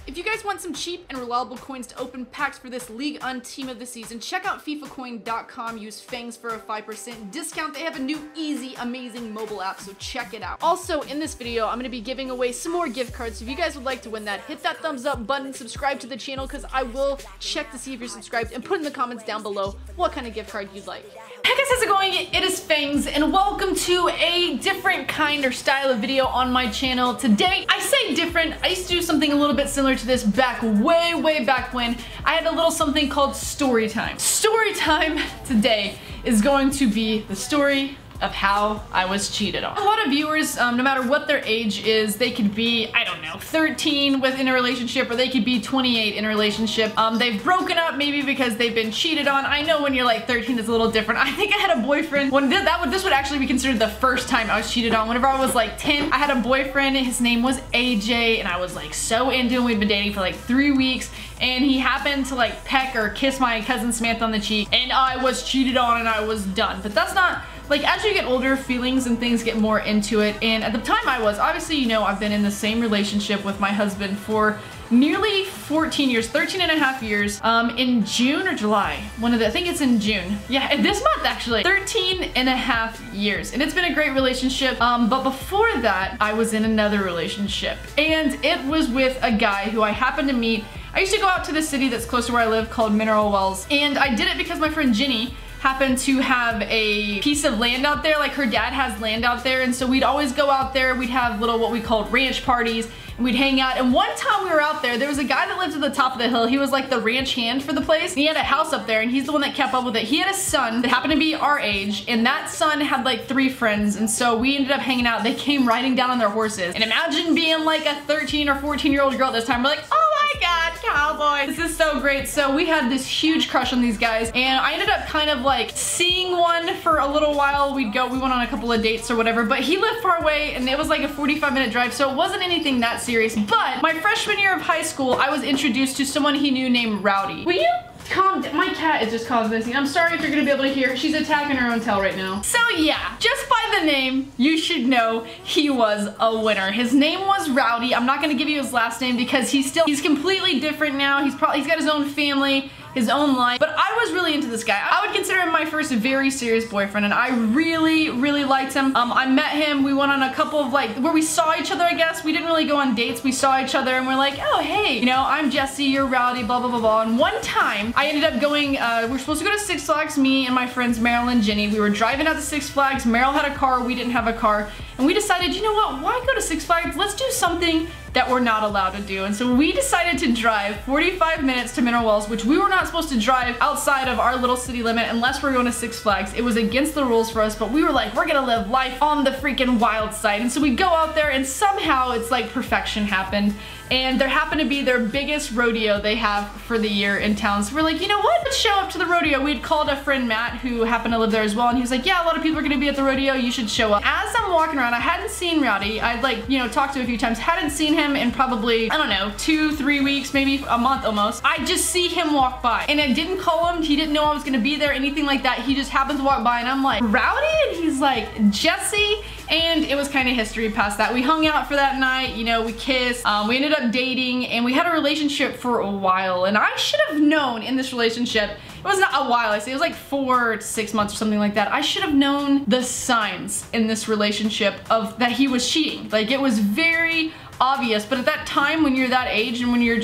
If you guys want some cheap and reliable coins to open packs for this League Un team of the season, check out FIFAcoin.com. Use Fangs for a 5% discount. They have a new easy, amazing mobile app, so check it out. Also, in this video, I'm going to be giving away some more gift cards. So if you guys would like to win that, hit that thumbs up button, subscribe to the channel, because I will check to see if you're subscribed, and put in the comments down below what kind of gift card you'd like. Hey guys, how's it going? It is Fangs, and welcome to a different kind or style of video on my channel. Today, I say different, I used to do something a little bit similar to this back way back when I had a little something called story time. Story time today is going to be the story of how I was cheated on. A lot of viewers, no matter what their age is, they could be, I don't know, 13 within a relationship, or they could be 28 in a relationship. They've broken up maybe because they've been cheated on. I know when you're like 13 it's a little different. I think I had a boyfriend when this would actually be considered the first time I was cheated on. Whenever I was like 10, I had a boyfriend, his name was AJ, and I was like so into him. We'd been dating for like 3 weeks, and he happened to like peck or kiss my cousin Samantha on the cheek, and I was cheated on and I was done. But that's not, like, as you get older, feelings and things get more into it, and at the time I was, obviously, you know, I've been in the same relationship with my husband for nearly 14 years, 13 and a half years, in June or July, I think it's in June. Yeah, this month actually. 13 and a half years, and it's been a great relationship, but before that, I was in another relationship, and it was with a guy who I happened to meet. I used to go out to the city that's close to where I live called Mineral Wells, and I did it because my friend Jenny happened to have a piece of land out there. Like, her dad has land out there, and so we'd always go out there. We'd have little what we called ranch parties, and we'd hang out. And one time we were out there was a guy that lived at the top of the hill. He was like the ranch hand for the place, and he had a house up there, and he's the one that kept up with it. He had a son that happened to be our age, and that son had like 3 friends, and so we ended up hanging out. They came riding down on their horses, and imagine being like a 13 or 14-year-old girl at this time. We're like, oh my god, cowboys, this is so great. So we had this huge crush on these guys, and I ended up kind of like seeing one for a little while. We went on a couple of dates or whatever, but he lived far away, and it was like a 45-minute drive, so it wasn't anything that serious. But my freshman year of high school, I was introduced to someone he knew named Rowdy. Will you calm down? My cat is just causing this. I'm sorry if you're gonna be able to hear. She's attacking her own tail right now. So yeah, just by the name, you should know he was a winner. His name was Rowdy. I'm not gonna give you his last name because he's completely different now. He's got his own family, his own life, but I was really into this guy. I would consider him my first very serious boyfriend, and I really liked him. I met him, we went on a couple of like, where we saw each other, I guess. We didn't really go on dates, we saw each other, and we're like, oh hey, you know, I'm Jesse, you're Rowdy, blah blah blah blah. And one time, I ended up going, we were supposed to go to Six Flags, me and my friends Meryl and Jenny. We were driving out to Six Flags, Meryl had a car, we didn't have a car, and we decided, you know what, why go to Six Flags? Let's do something that we're not allowed to do. And so we decided to drive 45 minutes to Mineral Wells, which we were not supposed to drive outside of our little city limit unless we're going to Six Flags. It was against the rules for us, but we were like, we're gonna live life on the freaking wild side. And so we go out there, and somehow it's like perfection happened. And there happened to be their biggest rodeo they have for the year in town. So we're like, you know what? Let's show up to the rodeo. We'd called a friend Matt who happened to live there as well, and he was like, yeah, a lot of people are gonna be at the rodeo, you should show up. As I'm walking around, I hadn't seen Rowdy. I'd like, you know, talked to him a few times, hadn't seen him in probably, I don't know, 2-3 weeks, maybe a month almost. I just see him walk by, and I didn't call him, he didn't know I was gonna be there, anything like that. He just happened to walk by, and I'm like, Rowdy? And he's like, Jesse? And it was kind of history past that. We hung out for that night, you know, we kissed, we ended up dating, and we had a relationship for a while. And I should have known in this relationship, it was not a while, I say, it was like 4 to 6 months or something like that. I should have known the signs in this relationship of that he was cheating. Like, it was very obvious, but at that time, when you're that age and when you're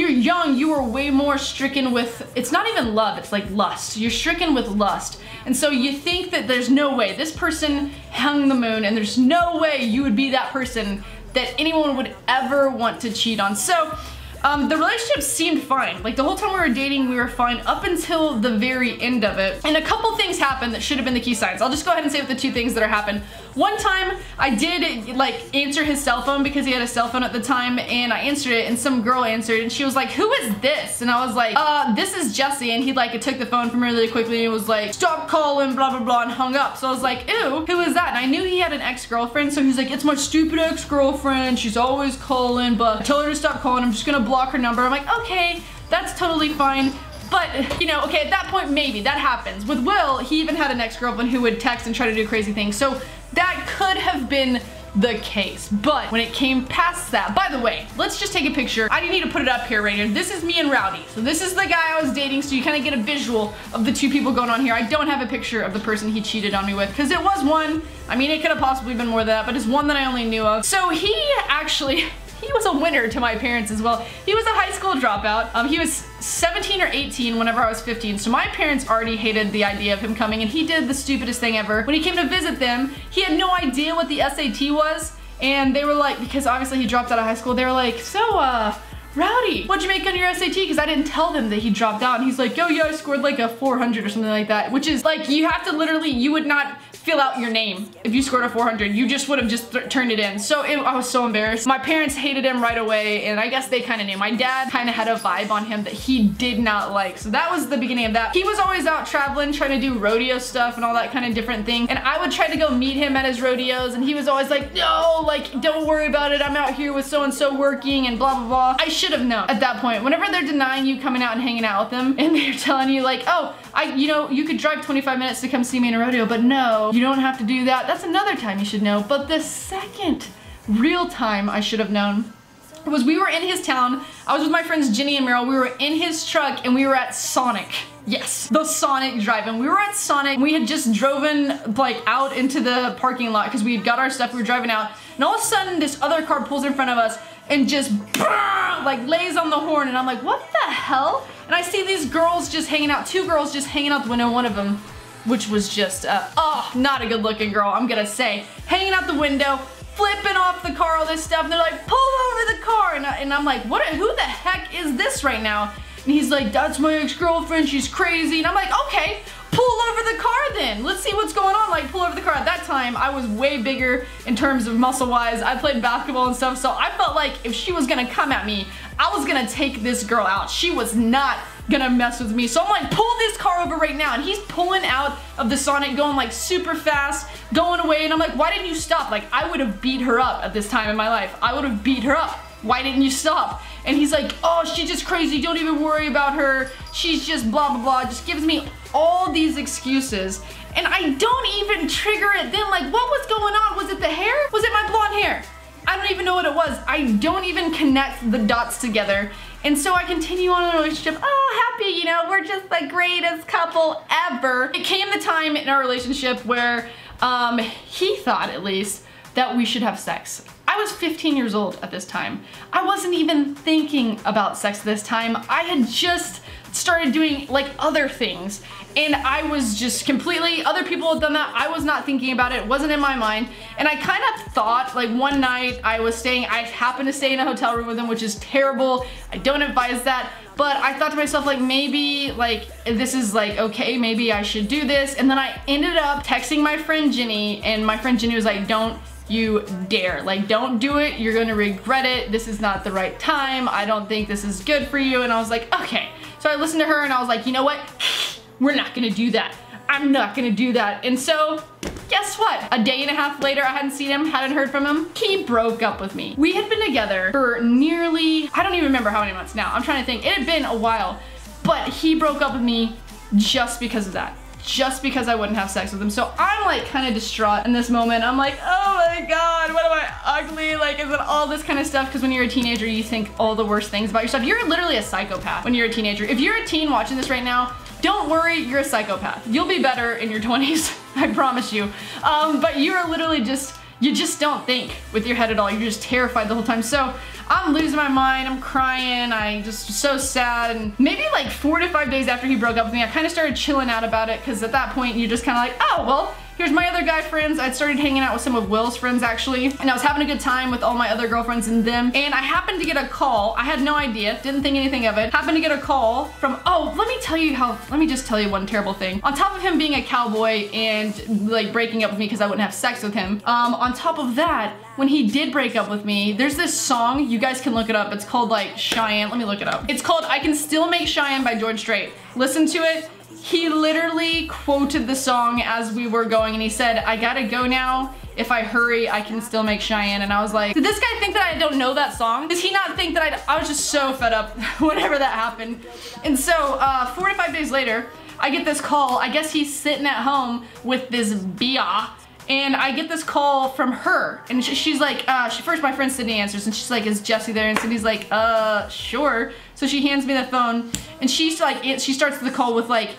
young, you are way more stricken with, it's not even love, it's like lust. You're stricken with lust. And so you think that there's no way, this person hung the moon, and there's no way you would be that person that anyone would ever want to cheat on. So the relationship seemed fine. Like, the whole time we were dating, we were fine up until the very end of it. And a couple things happened that should have been the key signs. I'll just go ahead and say what the 2 things that are happened. One time, I did like answer his cell phone because he had a cell phone at the time, and I answered it, and some girl answered, and she was like, who is this? And I was like, this is Jesse. And he like took the phone from her really quickly and was like, stop calling, blah blah blah, and hung up. So I was like, ew, who is that? And I knew he had an ex-girlfriend, so he was like, it's my stupid ex-girlfriend, she's always calling, but I told her to stop calling, I'm just gonna block her number. I'm like, okay, that's totally fine. But, you know, okay, at that point, maybe that happens. With Will, he even had an ex-girlfriend who would text and try to do crazy things. So that could have been the case. But when it came past that, by the way, let's just take a picture. I need to put it up here right here. This is me and Rowdy. So this is the guy I was dating, so you kind of get a visual of the two people going on here. I don't have a picture of the person he cheated on me with, because it was one. I mean, it could have possibly been more than that, but it's one that I only knew of. So he was a winner to my parents as well. He was a high school dropout. He was 17 or 18 whenever I was 15, so my parents already hated the idea of him coming, and he did the stupidest thing ever. When he came to visit them, he had no idea what the SAT was, and they were like, because obviously he dropped out of high school, they were like, so, Rowdy, what'd you make on your SAT? Because I didn't tell them that he dropped out, and he's like, oh yeah, I scored like a 400 or something like that, which is like, you have to literally, you would not fill out your name if you scored a 400. You just would have just turned it in. So I was so embarrassed. My parents hated him right away, and I guess they kind of knew. My dad kind of had a vibe on him that he did not like. So that was the beginning of that. He was always out traveling, trying to do rodeo stuff and all that kind of different thing. And I would try to go meet him at his rodeos, and he was always like, no, like, don't worry about it. I'm out here with so-and-so working and blah, blah, blah. I should have known at that point. Whenever they're denying you coming out and hanging out with them, and they're telling you like, oh, you know, you could drive 25 minutes to come see me in a rodeo, but no, you don't have to do that. That's another time you should know. But the second real time I should have known was we were in his town. I was with my friends Jenny and Meryl. We were in his truck and we were at Sonic. Yes, the Sonic drive-in. We were at Sonic. We had just driven like out into the parking lot because we had got our stuff. We were driving out, and all of a sudden this other car pulls in front of us and just like lays on the horn, and I'm like, what the hell? And I see these girls just hanging out, two girls just hanging out the window, one of them, which was just, oh, not a good looking girl, I'm gonna say, hanging out the window, flipping off the car, all this stuff, and they're like, pull over the car, and I'm like, what, who the heck is this right now? And he's like, that's my ex-girlfriend, she's crazy, and I'm like, okay, pull over the car then, let's see what's going on, like, pull over the car. At that time, I was way bigger in terms of muscle-wise. I played basketball and stuff, so I felt like if she was gonna come at me, I was gonna take this girl out. She was not gonna mess with me. So I'm like, pull this car over right now. And he's pulling out of the Sonic, going like super fast, going away. And I'm like, why didn't you stop? Like, I would have beat her up at this time in my life. I would have beat her up. Why didn't you stop? And he's like, oh, she's just crazy. Don't even worry about her. She's just blah, blah, blah. Just gives me all these excuses. And I don't even trigger it then. Like, what was going on? Was it the hair? Was it my blonde hair? I don't even know what it was. I don't even connect the dots together. And so I continue on in a relationship. Oh, happy, you know, we're just the greatest couple ever. It came the time in our relationship where he thought, at least, that we should have sex. I was 15 years old at this time. I wasn't even thinking about sex this time. I had just started doing like other things, and I was just completely, other people had done that. I was not thinking about it. It wasn't in my mind. And I kind of thought, like, one night I happened to stay in a hotel room with him, which is terrible. I don't advise that. But I thought to myself, like, maybe, like, this is like, okay, maybe I should do this. And then I ended up texting my friend Jenny, and my friend Jenny was like, don't you dare. Like, don't do it. You're gonna regret it. This is not the right time. I don't think this is good for you. And I was like, okay. So I listened to her and I was like, you know what? We're not gonna do that. I'm not gonna do that. And so, guess what? A day and a half later, I hadn't seen him, hadn't heard from him. He broke up with me. We had been together for nearly, I don't even remember how many months now. I'm trying to think. It had been a while, but he broke up with me just because of that. Just because I wouldn't have sex with him. So I'm like kind of distraught in this moment. I'm like, oh my God, what am I ugly? Like, is it all this kind of stuff? Because when you're a teenager, you think all the worst things about yourself. You're literally a psychopath when you're a teenager. If you're a teen watching this right now, don't worry, you're a psychopath. You'll be better in your 20s, I promise you. But you're literally just, you just don't think with your head at all. You're just terrified the whole time. So I'm losing my mind, I'm crying, I just so sad. And maybe like 4 to 5 days after he broke up with me, I kind of started chilling out about it, because at that point you're just kind of like, oh, well, here's my other guy friends. I'd started hanging out with some of Will's friends actually, and I was having a good time with all my other girlfriends and them. And I happened to get a call. I had no idea, didn't think anything of it. Happened to get a call from, oh, let me just tell you one terrible thing. On top of him being a cowboy and like breaking up with me because I wouldn't have sex with him, on top of that, when he did break up with me, there's this song, you guys can look it up. It's called like Cheyenne. Let me look it up. It's called I Can Still Make Cheyenne by George Strait. Listen to it. He literally quoted the song as we were going, and he said, I gotta go now. If I hurry, I can still make Cheyenne. And I was like, did this guy think that I don't know that song? Does he not think that I was just so fed up whenever that happened. And so 4 to 5 days later, I get this call. I guess he's sitting at home with this bia, and I get this call from her, and she's like, first my friend Sydney answers, and she's like, is Jesse there? And Sydney's like, sure. So she hands me the phone, and she's like, she starts the call with like,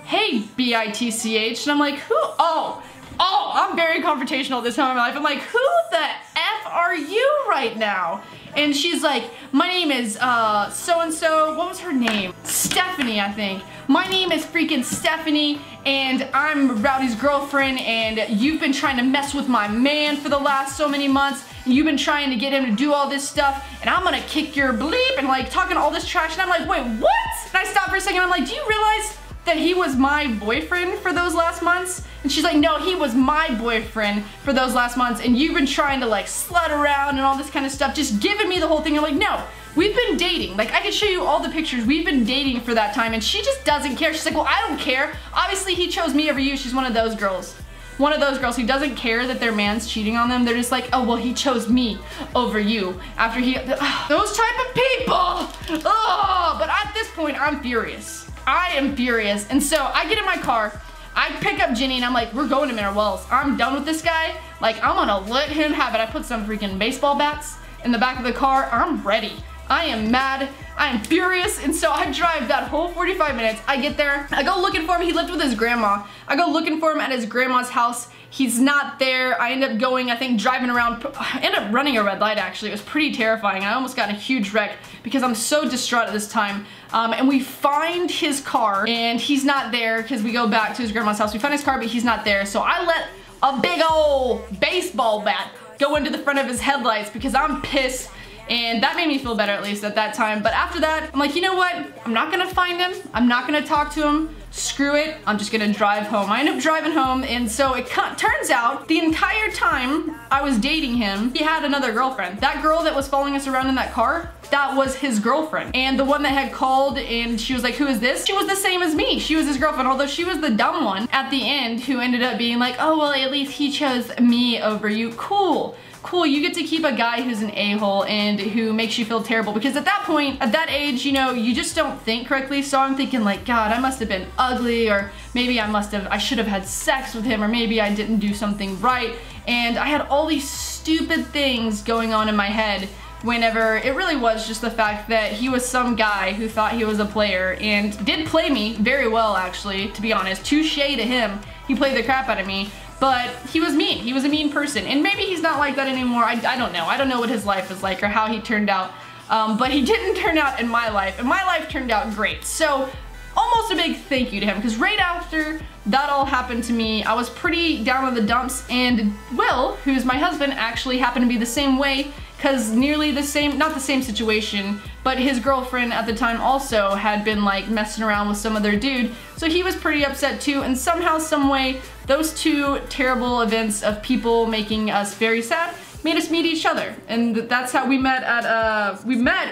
hey, B-I-T-C-H, and I'm like, who? Oh, I'm very confrontational this time in my life. I'm like, who the F are you right now? And she's like, my name is so-and-so, what was her name? Stephanie, I think. My name is freaking Stephanie, and I'm Rowdy's girlfriend, and you've been trying to mess with my man for the last so many months, and you've been trying to get him to do all this stuff, and I'm gonna kick your bleep, and like talking all this trash, and I'm like, wait, what? And I stop for a second, I'm like, do you realize that he was my boyfriend for those last months? And she's like, no, he was my boyfriend for those last months, and you've been trying to like slut around and all this kind of stuff, just giving me the whole thing. I'm like, no, we've been dating. Like, I can show you all the pictures. We've been dating for that time, and she just doesn't care. She's like, well, I don't care. Obviously, he chose me over you. She's one of those girls. One of those girls who doesn't care that their man's cheating on them. They're just like, oh, well, he chose me over you after he, those type of people. Oh, but at this point, I'm furious. I am furious. And so I get in my car, I pick up Jenny, and I'm like, we're going to Mineral Wells. I'm done with this guy. Like, I'm gonna let him have it. I put some freaking baseball bats in the back of the car. I'm ready. I am mad. I am furious. And so I drive that whole 45 minutes. I get there. I go looking for him. He lived with his grandma. I go looking for him at his grandma's house. He's not there. I end up going, I think, driving around. I ended up running a red light, actually. It was pretty terrifying. I almost got in a huge wreck because I'm so distraught at this time. And we find his car, and he's not there because we go back to his grandma's house. We find his car, but he's not there. So I let a big old baseball bat go into the front of his headlights because I'm pissed. And that made me feel better, at least at that time. But after that, I'm like, you know what? I'm not gonna find him. I'm not gonna talk to him. Screw it. I'm just gonna drive home. I end up driving home, and so it turns out the entire time I was dating him, he had another girlfriend. That girl that was following us around in that car, that was his girlfriend. And the one that had called and she was like, who is this? She was the same as me. She was his girlfriend, although she was the dumb one at the end who ended up being like, oh, well, at least he chose me over you. Cool. Cool, you get to keep a guy who's an a-hole and who makes you feel terrible, because at that point, at that age, you know, you just don't think correctly. So I'm thinking like, God, I must have been ugly, or maybe I should have had sex with him, or maybe I didn't do something right. And I had all these stupid things going on in my head whenever it really was just the fact that he was some guy who thought he was a player and did play me very well, actually, to be honest. Touche to him. He played the crap out of me. But he was mean. He was a mean person. And maybe he's not like that anymore. I don't know. I don't know what his life is like or how he turned out. But he didn't turn out in my life. And my life turned out great. So almost a big thank you to him. Because right after that all happened to me, I was pretty down in the dumps. And Will, who's my husband, actually happened to be the same way. Because nearly the same, not the same situation, but his girlfriend at the time also had been like messing around with some other dude. So he was pretty upset too, and somehow, some way, those two terrible events of people making us very sad made us meet each other. And that's how we met at,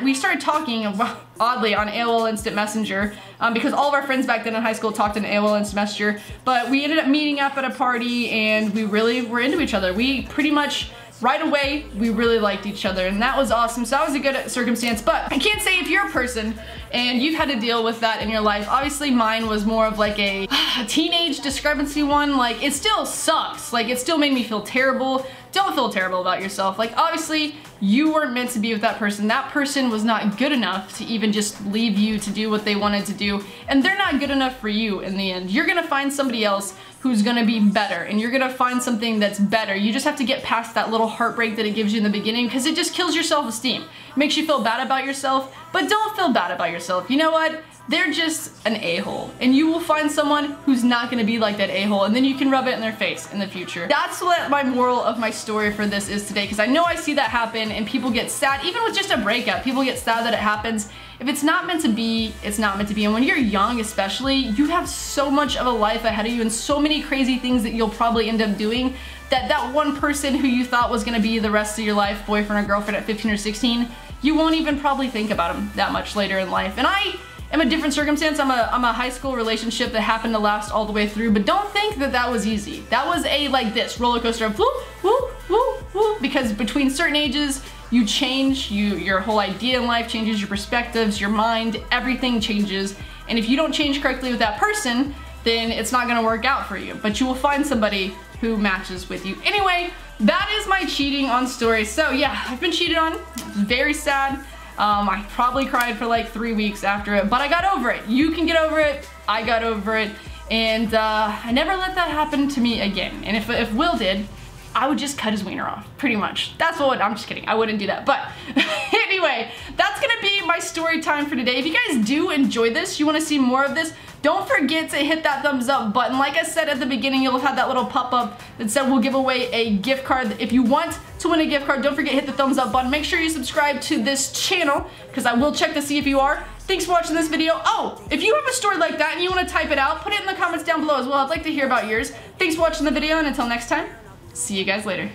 we started talking, oddly, on AOL Instant Messenger, because all of our friends back then in high school talked in AOL Instant Messenger, but we ended up meeting up at a party, and we really were into each other. We pretty much, right away, we really liked each other, and that was awesome. So that was a good circumstance. But I can't say if you're a person and you've had to deal with that in your life. Obviously mine was more of like a teenage discrepancy one. Like, it still sucks. Like, it still made me feel terrible. Don't feel terrible about yourself. Like, obviously you weren't meant to be with that person. That person was not good enough to even just leave you to do what they wanted to do, and they're not good enough for you in the end. You're gonna find somebody else who's gonna be better, and you're gonna find something that's better. You just have to get past that little heartbreak that it gives you in the beginning, because it just kills your self-esteem. It makes you feel bad about yourself, but don't feel bad about yourself. You know what? They're just an a-hole, and you will find someone who's not gonna be like that a-hole, and then you can rub it in their face in the future. That's what my moral of my story for this is today, because I know I see that happen, and people get sad, even with just a breakup. People get sad that it happens. If it's not meant to be, it's not meant to be. And when you're young especially, you have so much of a life ahead of you and so many crazy things that you'll probably end up doing, that one person who you thought was gonna be the rest of your life, boyfriend or girlfriend at 15 or 16, you won't even probably think about them that much later in life. And I am a different circumstance. I'm a high school relationship that happened to last all the way through, but don't think that that was easy. That was a, like this, roller coaster of whoop, whoop, whoop, whoop, because between certain ages, you change, your whole idea in life changes, your perspectives, your mind, everything changes. And if you don't change correctly with that person, then it's not gonna work out for you. But you will find somebody who matches with you. Anyway, that is my cheating on story. So yeah, I've been cheated on. It's very sad. I probably cried for like 3 weeks after it, but I got over it. You can get over it. I got over it. And I never let that happen to me again. And if Will did, I would just cut his wiener off, pretty much. That's what, I'm just kidding, I wouldn't do that. But anyway, that's gonna be my story time for today. If you guys do enjoy this, you wanna see more of this, don't forget to hit that thumbs up button. Like I said at the beginning, you'll have had that little pop-up that said we'll give away a gift card. If you want to win a gift card, don't forget hit the thumbs up button. Make sure you subscribe to this channel, because I will check to see if you are. Thanks for watching this video. Oh, if you have a story like that and you want to type it out, put it in the comments down below as well. I'd like to hear about yours. Thanks for watching the video, and until next time, see you guys later.